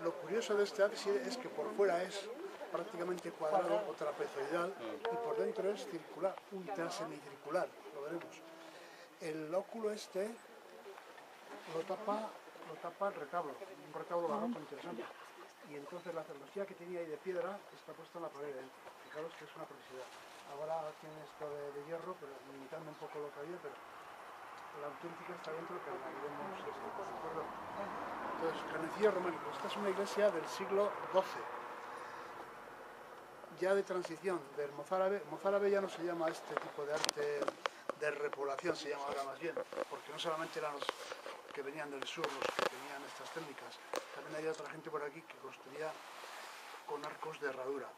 Lo curioso de este ábside es que por fuera es prácticamente cuadrado o trapezoidal y por dentro es circular, ultrasemicircular, lo veremos. El óculo este lo tapa el retablo, un retablo barroco interesante. Y entonces la celosía que tenía ahí de piedra está puesta en la pared. Fijaros que es una preciosidad. Ahora tiene esto de hierro, pero limitando un poco lo que había, pero la auténtica está dentro, que la veremos ¿de acuerdo? Entonces, canecillo románico. Esta es una iglesia del siglo XII, ya de transición del mozárabe. Mozárabe ya no se llama este tipo de arte de repoblación, se llama ahora más bien, porque no solamente eran los que venían del sur los que tenían estas técnicas, también había otra gente por aquí que construía con arcos de herradura.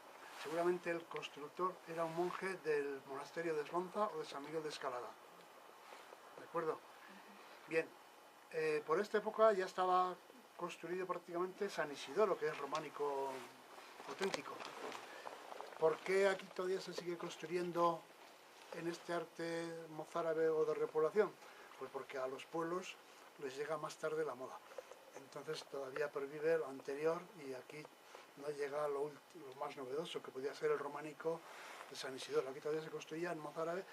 Seguramente el constructor era un monje del monasterio de Eslonza o de San Miguel de Escalada. ¿De acuerdo? Bien, por esta época ya estaba construido prácticamente San Isidoro, que es románico auténtico. ¿Por qué aquí todavía se sigue construyendo en este arte mozárabe o de repoblación? Pues porque a los pueblos les llega más tarde la moda. Entonces todavía pervive lo anterior y aquí no llega lo más novedoso, que podía ser el románico de San Isidoro. Aquí todavía se construía en mozárabe,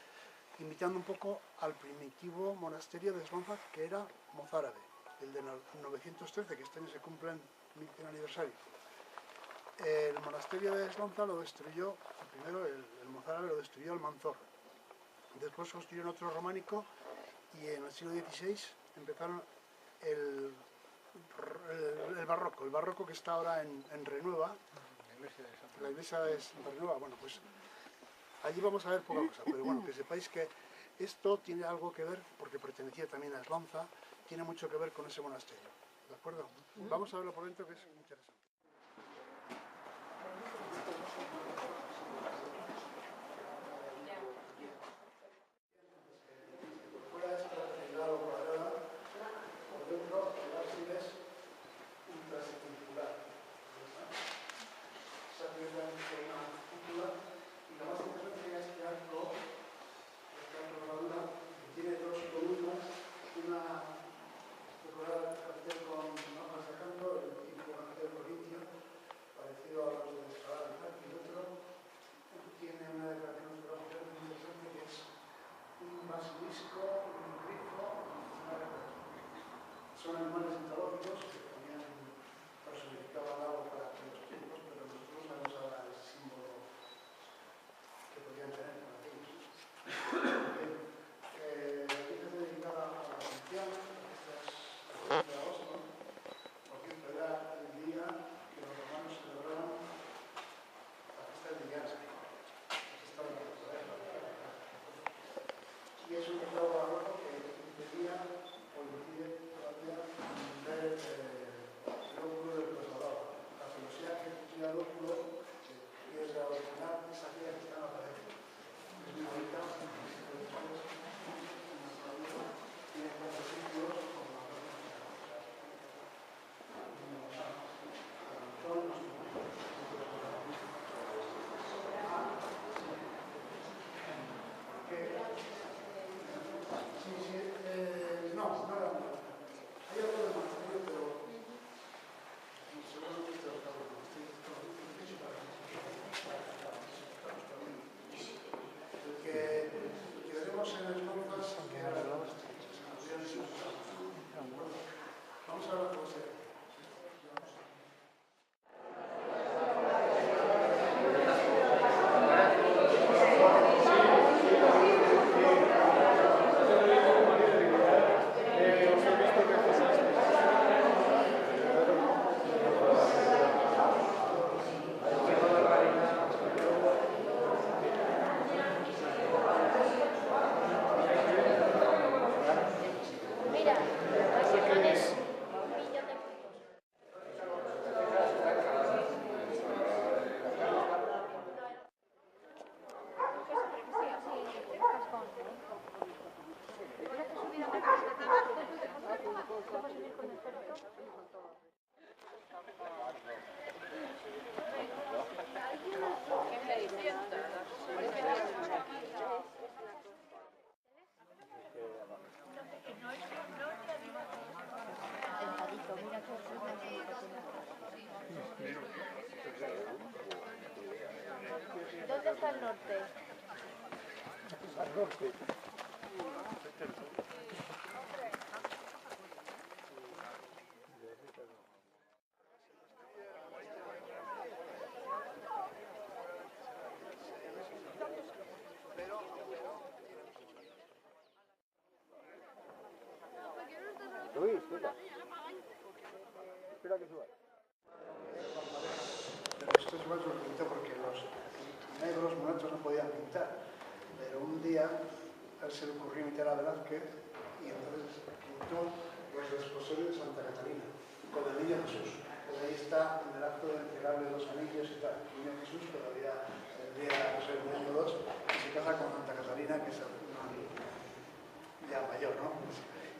imitando un poco al primitivo monasterio de Eslonza, que era mozárabe, el de 913, que este año se cumple el 1000 aniversario. El monasterio de Eslonza lo destruyó, primero el mozárabe lo destruyó el Manzor. Después construyeron otro románico y en el siglo XVI empezaron el barroco que está ahora en Renueva, la iglesia de Renueva. Bueno, pues allí vamos a ver poca cosa, pero bueno, que sepáis que esto tiene algo que ver, porque pertenecía también a Eslonza, tiene mucho que ver con ese monasterio, ¿de acuerdo? Vamos a verlo por dentro, que es interesante. Son animales mitológicos que también personificaban algo para aquellos tiempos, pero nosotros vemos ahora el símbolo que podían tener para ellos. Bien, la iglesia dedicada a la Asunción, esta es el 15 de agosto, por cierto, era el día que los romanos celebraron la fiesta de Diana, y es un retablo barroco que impedía o impide todavía ver el óculo del trasladado. La filosofía que tenía el óculo, que es la original, es aquella que está en la pared. Es muy bonita, tiene 4 círculos con la vamos a ver cómo se ve. hasta el norte. Al norte. Luis, espera. Espera que suba. Pero esto es igual bonito porque los negros muertos no podían pintar. Pero un día a él se le ocurrió imitar a Velázquez y entonces pintó los desposorios de Santa Catalina con el niño Jesús. Pues ahí está en el acto de entregarle los anillos y tal. El niño Jesús todavía tendría, no sé, un año o dos, y se casa con Santa Catalina, que es una ya mayor, ¿no?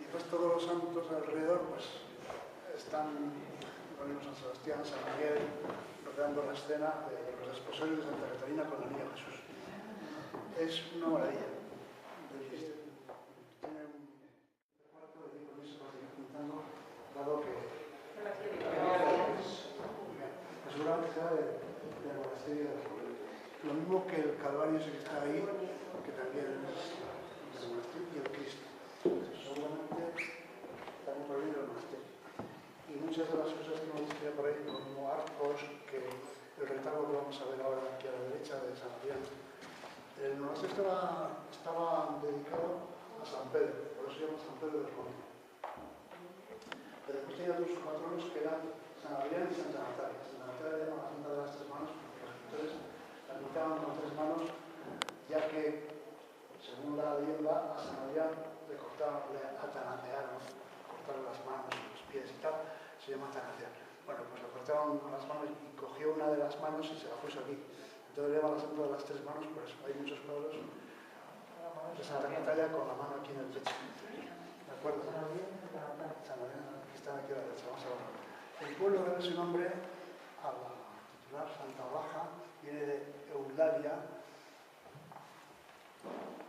Y pues todos los santos alrededor pues están con San Sebastián, San Miguel, rodeando la escena de los desposorios de Santa Catalina con el niño Jesús. Es una maravilla. Tiene un cuarto de compromiso para seguir pintando, dado que seguramente sea del monasterio de Roma. Lo mismo que el Calvario ese que está ahí, que también es del monasterio, y el Cristo. Seguramente también proviene del monasterio. Y muchas de las cosas que hemos visto por ahí, como arcos, que el retablo que vamos a ver ahora aquí a la derecha de San Adrián, el monasterio estaba dedicado a San Pedro, por eso se llama San Pedro de Roma. Pero después tenía dos patronos que eran San Adrián y Santa Natalia. Santa Natalia era la santa de las tres manos, porque los pintores la pintaban con tres manos, ya que, según la leyenda, a San Adrián le cortaban, le atanacearon, cortaron las manos, los pies y tal, se llama atanacear. Bueno, pues le cortaron con las manos y cogió una de las manos y se la puso aquí. Entonces le llama la santa de las tres manos, por eso hay muchos cuadros de Santa Natalia con la mano aquí en el pecho. ¿De acuerdo? San Adrián, que están aquí a la derecha, vamos a ver. El pueblo debe su nombre a la titular Santa Baja, viene de Eulalia,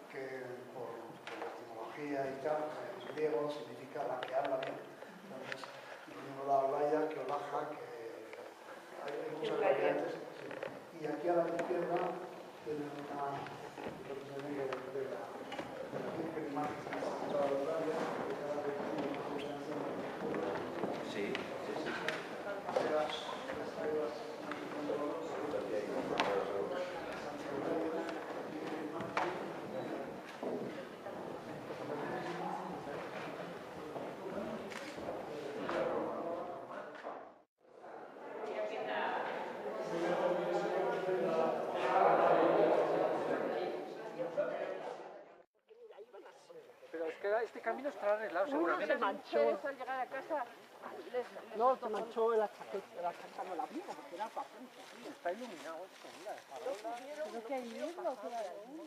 que por la etimología y tal, en griego significa la que habla bien. Entonces, tenemos la Eulalia, que Olaja, que hay muchas variantes. Y aquí a la izquierda tenemos una de la Virgen Imagen de Santa Eulalia, que cada vez tiene una constelación. Sí, sí, sí. Pero es que este camino estará arreglado seguramente. Se manchó. Al llegar a casa, No, se manchó la chaqueta no la vimos, porque era para frente. Está iluminado esto, mira. pero que hay niebla, que la humo.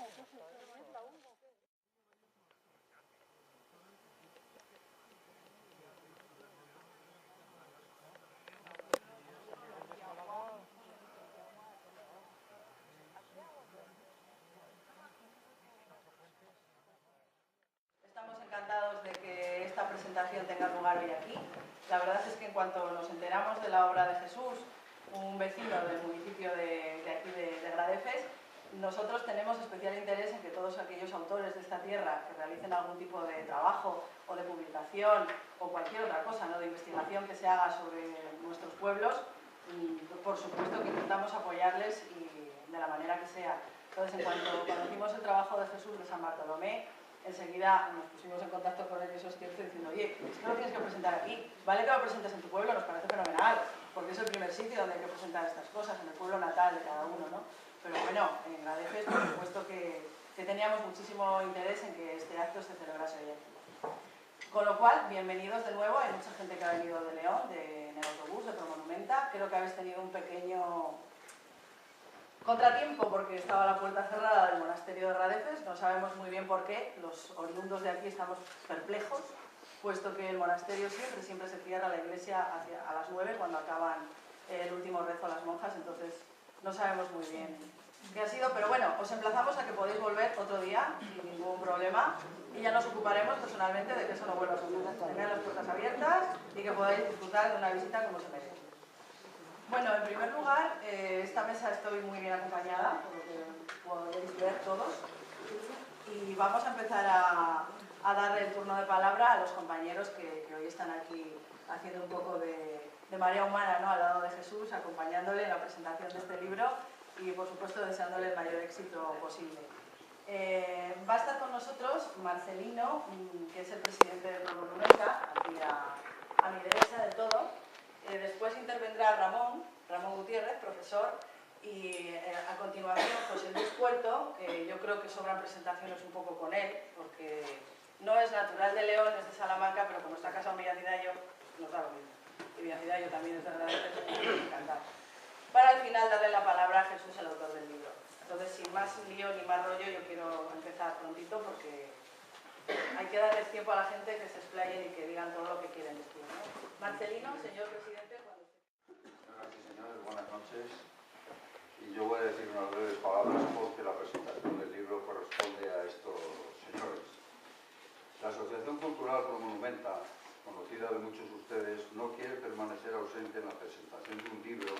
Estamos encantados de que esta presentación tenga lugar hoy aquí. La verdad es que en cuanto nos enteramos de la obra de Jesús, un vecino del municipio de aquí de Gradefes, nosotros tenemos especial interés en que todos aquellos autores de esta tierra que realicen algún tipo de trabajo o de publicación o cualquier otra cosa, ¿no?, de investigación que se haga sobre nuestros pueblos, por supuesto que intentamos apoyarles y de la manera que sea. Entonces, en cuanto conocimos el trabajo de Jesús de San Bartolomé, enseguida nos pusimos en contacto con él, eso es cierto, diciendo, oye, es que lo tienes que presentar aquí, vale que lo presentes en tu pueblo, nos parece fenomenal, porque es el primer sitio donde hay que presentar estas cosas, en el pueblo natal de cada uno, ¿no? Pero bueno, en Gradefes, por supuesto que teníamos muchísimo interés en que este acto se celebrase hoy aquí. Con lo cual, bienvenidos de nuevo, hay mucha gente que ha venido de León, en el autobús, de Promonumenta, creo que habéis tenido un pequeño contratiempo porque estaba la puerta cerrada del monasterio de Gradefes, no sabemos muy bien por qué, los oriundos de aquí estamos perplejos, puesto que el monasterio siempre se cierra la iglesia a las 9 cuando acaban el último rezo a las monjas, entonces no sabemos muy bien qué ha sido, pero bueno, os emplazamos a que podéis volver otro día sin ningún problema y ya nos ocuparemos personalmente de que eso no vuelva a suceder, tener las puertas abiertas y que podáis disfrutar de una visita como se merece. Bueno, en primer lugar, esta mesa estoy muy bien acompañada, por lo que podéis ver todos. Y vamos a empezar a darle el turno de palabra a los compañeros que hoy están aquí haciendo un poco de marea humana, ¿no?, al lado de Jesús, acompañándole en la presentación de este libro y, por supuesto, deseándole el mayor éxito posible. Va a estar con nosotros Marcelino, que es el presidente de Promonumenta, aquí a mi derecha del todo. Después intervendrá Ramón Gutiérrez, profesor, y a continuación José Luis Puerto, que yo creo que sobran presentaciones un poco con él, porque no es natural de León, es de Salamanca, pero como está casado en Villacidallo, nos da lo mismo. Y Villacidallo también es de Gradefes, me encanta. Para al final darle la palabra a Jesús, el autor del libro. Entonces, sin más lío ni más rollo, yo quiero empezar prontito porque hay que darles tiempo a la gente que se explayen y que digan todo lo que quieren decir, ¿no? Marcelino, señor presidente, cuando usted... Señoras y señores, buenas noches. Y yo voy a decir unas breves palabras porque la presentación del libro corresponde a estos señores. La Asociación Cultural Promonumenta, conocida de muchos de ustedes, no quiere permanecer ausente en la presentación de un libro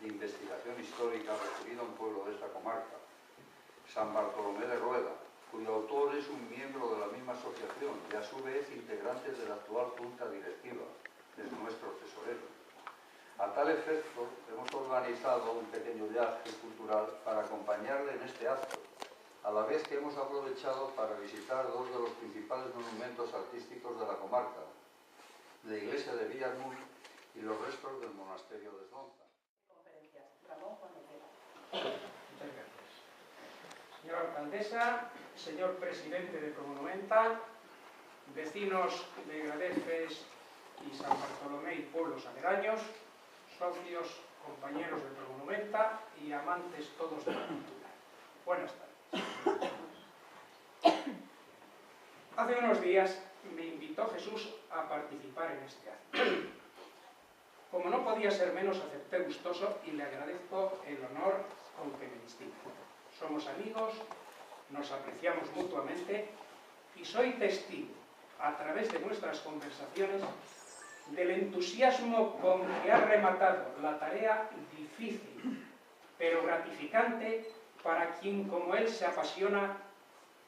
de investigación histórica referido a un pueblo de esta comarca, San Bartolomé de Rueda, cuyo autor es un miembro de la misma asociación y a su vez integrante de la actual junta directiva, es nuestro tesorero. A tal efecto, hemos organizado un pequeño viaje cultural para acompañarle en este acto, a la vez que hemos aprovechado para visitar dos de los principales monumentos artísticos de la comarca, la iglesia de Villarmuy y los restos del monasterio de Esdonza. Muchas gracias. Señora alcaldesa, señor presidente de Promonumenta, vecinos de Gradefes y San Bartolomé y pueblos aledaños, socios, compañeros de Promonumenta y amantes todos de la cultura. Buenas tardes. Hace unos días me invitó Jesús a participar en este acto. Como no podía ser menos, acepté gustoso y le agradezco el honor con que me distingue. Somos amigos, nos apreciamos mutuamente y soy testigo, a través de nuestras conversaciones, del entusiasmo con que ha rematado la tarea difícil, pero gratificante para quien como él se apasiona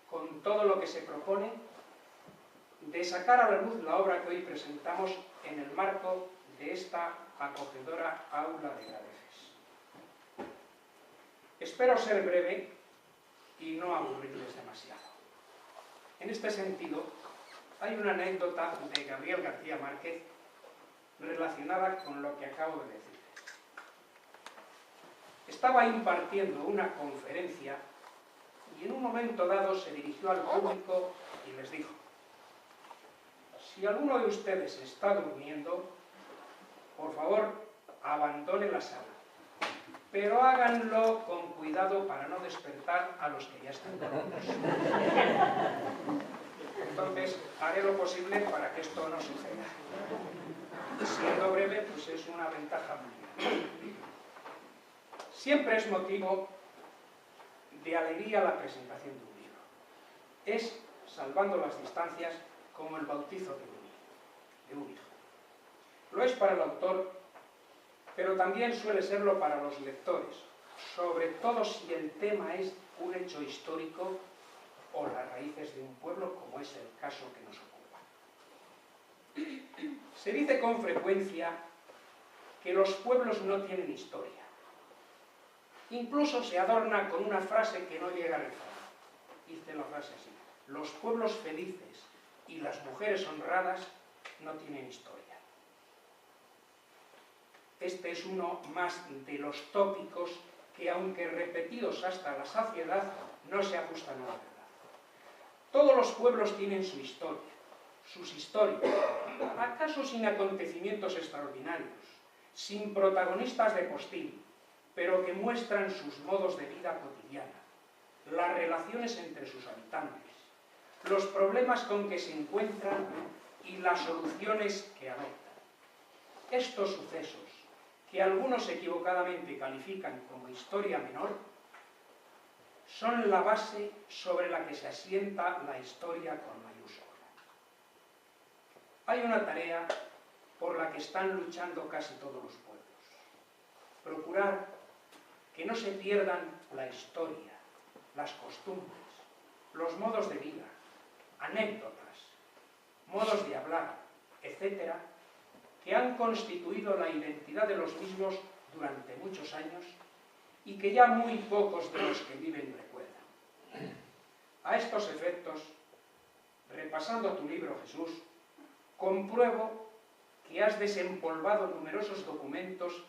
con todo lo que se propone, de sacar a la luz la obra que hoy presentamos en el marco de esta acogedora aula de Gradefes. Espero ser breve y no aburrirles demasiado. En este sentido, hay una anécdota de Gabriel García Márquez relacionada con lo que acabo de decir. Estaba impartiendo una conferencia y en un momento dado se dirigió al público y les dijo: si alguno de ustedes está durmiendo, por favor, abandone la sala, pero háganlo con cuidado para no despertar a los que ya están dormidos. Entonces, haré lo posible para que esto no suceda. Siendo breve, pues es una ventaja muy. Siempre es motivo de alegría la presentación de un libro. Es, salvando las distancias, como el bautizo de un hijo. Lo es para el autor, pero también suele serlo para los lectores, sobre todo si el tema es un hecho histórico o las raíces de un pueblo, como es el caso que nos ocupa. Se dice con frecuencia que los pueblos no tienen historia. Incluso se adorna con una frase que no llega a rezar. Dice la frase así: los pueblos felices y las mujeres honradas no tienen historia. Este es uno más de los tópicos que, aunque repetidos hasta la saciedad, no se ajustan a la verdad. Todos los pueblos tienen su historia, sus historias, acaso sin acontecimientos extraordinarios, sin protagonistas de postín, pero que muestran sus modos de vida cotidiana, las relaciones entre sus habitantes, los problemas con que se encuentran y las soluciones que adoptan. Estos sucesos, que algunos equivocadamente califican como historia menor, son la base sobre la que se asienta la historia con mayúscula. Hay una tarea por la que están luchando casi todos los pueblos, procurar que no se pierdan la historia, las costumbres, los modos de vida, anécdotas, modos de hablar, etc., que han constituido la identidad de los mismos durante muchos años y que ya muy pocos de los que viven recuerdan. A estos efectos, repasando tu libro, Jesús, compruebo que has desempolvado numerosos documentos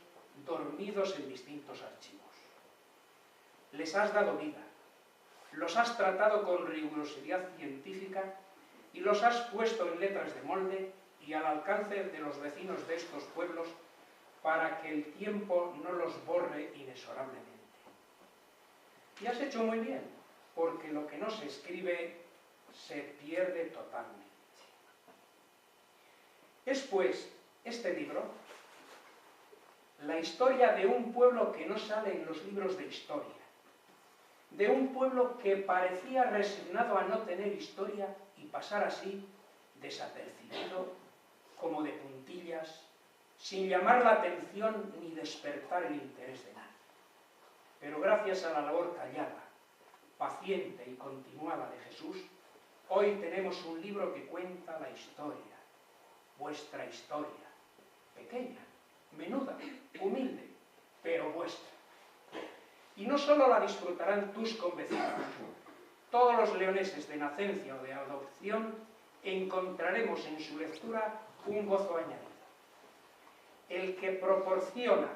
dormidos en distintos archivos. Les has dado vida, los has tratado con rigurosidad científica y los has puesto en letras de molde y al alcance de los vecinos de estos pueblos para que el tiempo no los borre inexorablemente. Y has hecho muy bien, porque lo que no se escribe se pierde totalmente. Es pues este libro la historia de un pueblo que no sale en los libros de historia, de un pueblo que parecía resignado a no tener historia y pasar así desapercibido, como de puntillas, sin llamar la atención ni despertar el interés de nadie. Pero gracias a la labor callada, paciente y continuada de Jesús, hoy tenemos un libro que cuenta la historia, vuestra historia, pequeña, menuda, humilde, pero vuestra. Y no solo la disfrutarán tus convecinos, todos los leoneses de nacencia o de adopción encontraremos en su lectura un gozo añadido. El que proporciona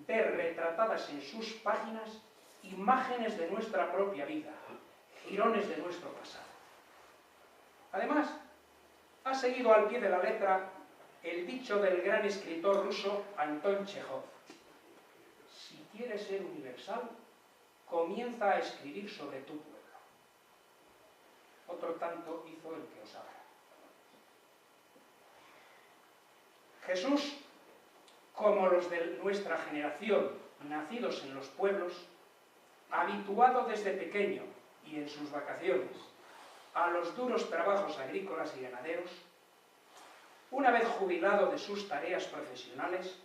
ver retratadas en sus páginas imágenes de nuestra propia vida, jirones de nuestro pasado. Además, ha seguido al pie de la letra el dicho del gran escritor ruso Anton Chejov: si quieres ser universal, comienza a escribir sobre tu pueblo. Otro tanto hizo el que os habla. Jesús, como los de nuestra generación, nacidos en los pueblos, habituado desde pequeño y en sus vacaciones a los duros trabajos agrícolas y ganaderos, una vez jubilado de sus tareas profesionales,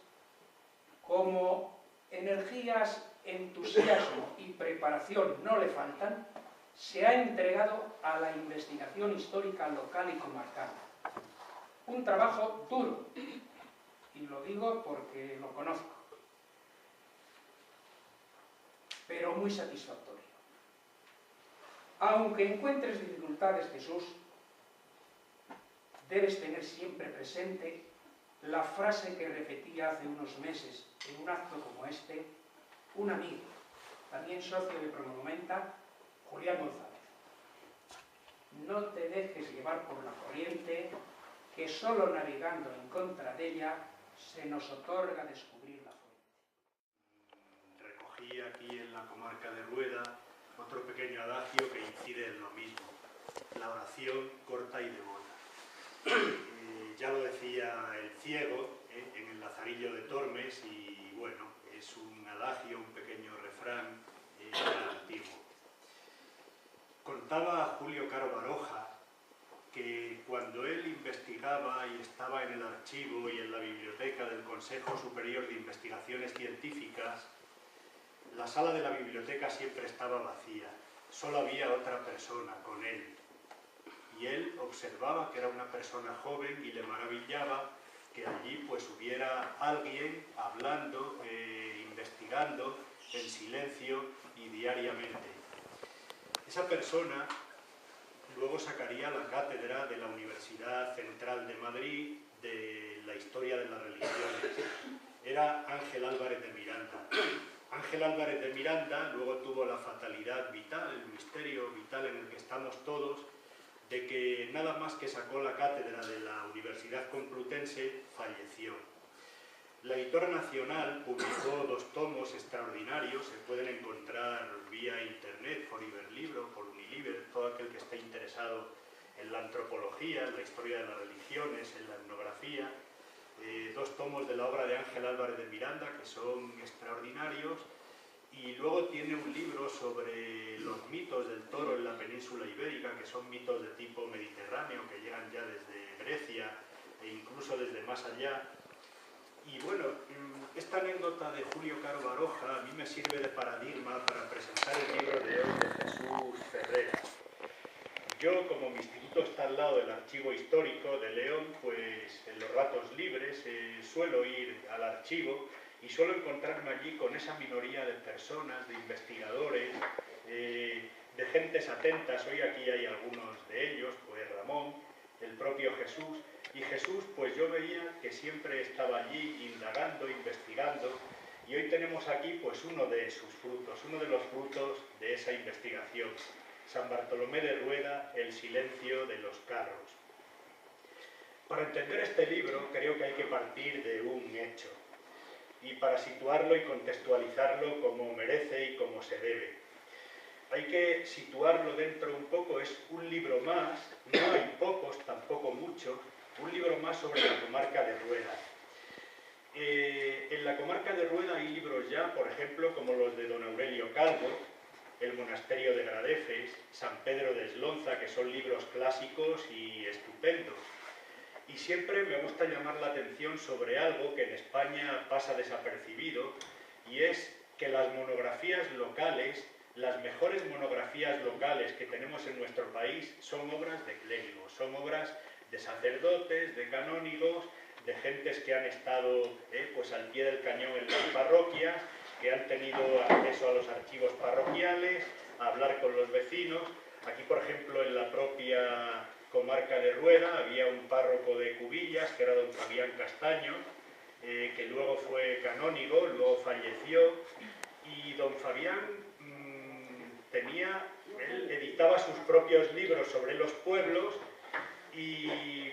como energías, entusiasmo y preparación no le faltan, se ha entregado a la investigación histórica local y comarcal. Un trabajo duro, y lo digo porque lo conozco, pero muy satisfactorio. Aunque encuentres dificultades, Jesús, debes tener siempre presente la frase que repetía hace unos meses en un acto como este un amigo, también socio de Promonumenta, Julián González. No te dejes llevar por la corriente, que solo navegando en contra de ella se nos otorga descubrir la fuente. Recogí aquí en la comarca de Rueda otro pequeño adagio que incide en lo mismo: la oración corta y devota. Ya lo decía el ciego en el Lazarillo de Tormes, y bueno, es un adagio, un pequeño refrán antiguo. Contaba Julio Caro Baroja que cuando él investigaba y estaba en el archivo y en la biblioteca del Consejo Superior de Investigaciones Científicas, la sala de la biblioteca siempre estaba vacía, solo había otra persona con él. Y él observaba que era una persona joven y le maravillaba que allí pues hubiera alguien hablando, investigando en silencio y diariamente. Esa persona luego sacaría la cátedra de la Universidad Central de Madrid de la historia de las religiones. Era Ángel Álvarez de Miranda. Ángel Álvarez de Miranda luego tuvo la fatalidad vital, el misterio vital en el que estamos todos, de que nada más que sacó la cátedra de la Universidad Complutense, falleció. La Editora Nacional publicó 2 tomos extraordinarios, se pueden encontrar vía internet, por Iberlibro, por Uniliber, todo aquel que esté interesado en la antropología, en la historia de las religiones, en la etnografía. 2 tomos de la obra de Ángel Álvarez de Miranda, que son extraordinarios, y luego tiene un libro sobre los mitos del toro en la península ibérica, que son mitos de tipo mediterráneo, que llegan ya desde Grecia e incluso desde más allá. Y bueno, Esta anécdota de Julio Caro Baroja a mí me sirve de paradigma para presentar el libro de hoy de Jesús Ferreras. Yo, como mi instituto está al lado del Archivo Histórico de León, pues en los ratos libres suelo ir al archivo y suelo encontrarme allí con esa minoría de personas, de investigadores, de gentes atentas. Hoy aquí hay algunos de ellos, pues Ramón, el propio Jesús. Y Jesús, pues yo veía que siempre estaba allí indagando, investigando, y hoy tenemos aquí pues uno de sus frutos, uno de los frutos de esa investigación. San Bartolomé de Rueda, El silencio de los carros. Para entender este libro creo que hay que partir de un hecho, y para situarlo y contextualizarlo como merece y como se debe. Hay que situarlo dentro un poco, es un libro más, no hay pocos, tampoco muchos, un libro más sobre la comarca de Rueda. En la comarca de Rueda hay libros ya, por ejemplo, como los de don Aurelio Calvo, El monasterio de Gradefes, San Pedro de Eslonza, que son libros clásicos y estupendos. Y siempre me gusta llamar la atención sobre algo que en España pasa desapercibido, y es que las monografías locales, las mejores monografías locales que tenemos en nuestro país, son obras de clérigos, son obras de sacerdotes, de canónigos, de gentes que han estado pues al pie del cañón en las parroquias, que han tenido acceso a los archivos parroquiales, a hablar con los vecinos. Aquí, por ejemplo, en la propia comarca de Rueda había un párroco de Cubillas, que era don Fabián Castaño, que luego fue canónigo, luego falleció, y don Fabián él editaba sus propios libros sobre los pueblos y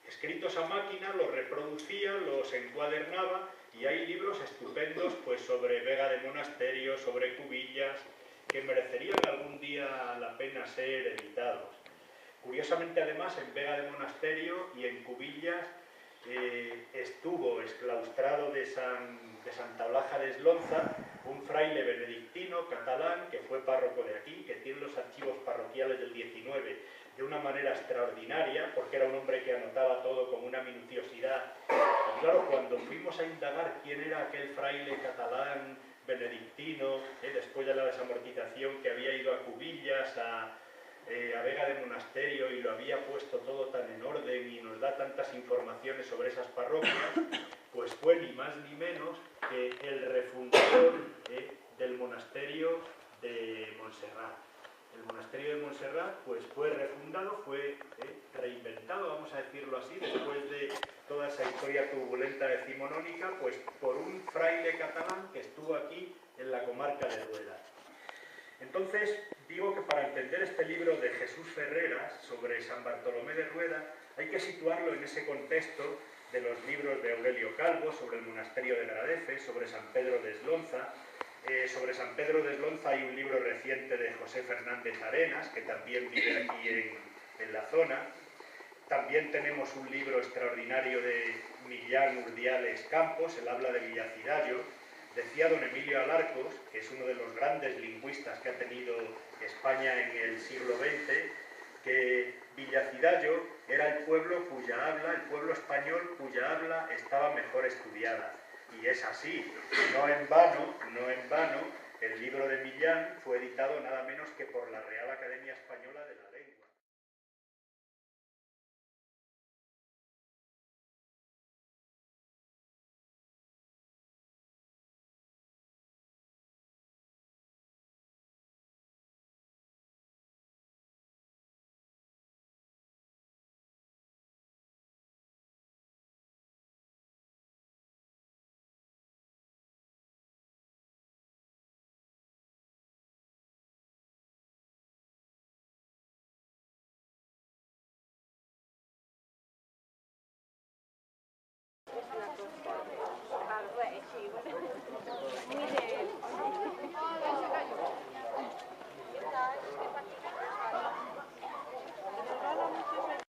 escritos a máquina, los reproducía, los encuadernaba, y hay libros estupendos pues sobre Vega de Monasterio, sobre Cubillas, que merecerían algún día la pena ser editados. Curiosamente, además, en Vega de Monasterio y en Cubillas estuvo exclaustrado de Santa Blaja de Eslonza un fraile benedictino catalán que fue párroco de aquí, que tiene los archivos parroquiales del 19 de una manera extraordinaria, porque era un hombre que anotaba todo con una minuciosidad. Y claro, cuando fuimos a indagar quién era aquel fraile catalán benedictino, después de la desamortización, que había ido a Cubillas, a Vega de Monasterio, y lo había puesto todo tan en orden y nos da tantas informaciones sobre esas parroquias, pues fue ni más ni menos que el refundador del monasterio de Montserrat. El monasterio de Montserrat pues fue refundado, fue reinventado, vamos a decirlo así, después de toda esa historia turbulenta decimonónica, pues por un fraile catalán que estuvo aquí en la comarca de Rueda. Entonces, digo que para entender este libro de Jesús Ferreras sobre San Bartolomé de Rueda, hay que situarlo en ese contexto de los libros de Aurelio Calvo sobre el monasterio de Gradefes, sobre San Pedro de Eslonza. Sobre San Pedro de Eslonza hay un libro reciente de José Fernández Arenas, que también vive aquí en la zona. También tenemos un libro extraordinario de Millán Urdiales Campos, el habla de Villacidallo. Decía don Emilio Alarcos, que es uno de los grandes lingüistas que ha tenido España en el siglo XX, que Villacidallo era el pueblo el pueblo español cuya habla estaba mejor estudiada. Y es así, no en vano, el libro de Millán fue editado nada menos que por la Real Academia Española de la Lengua.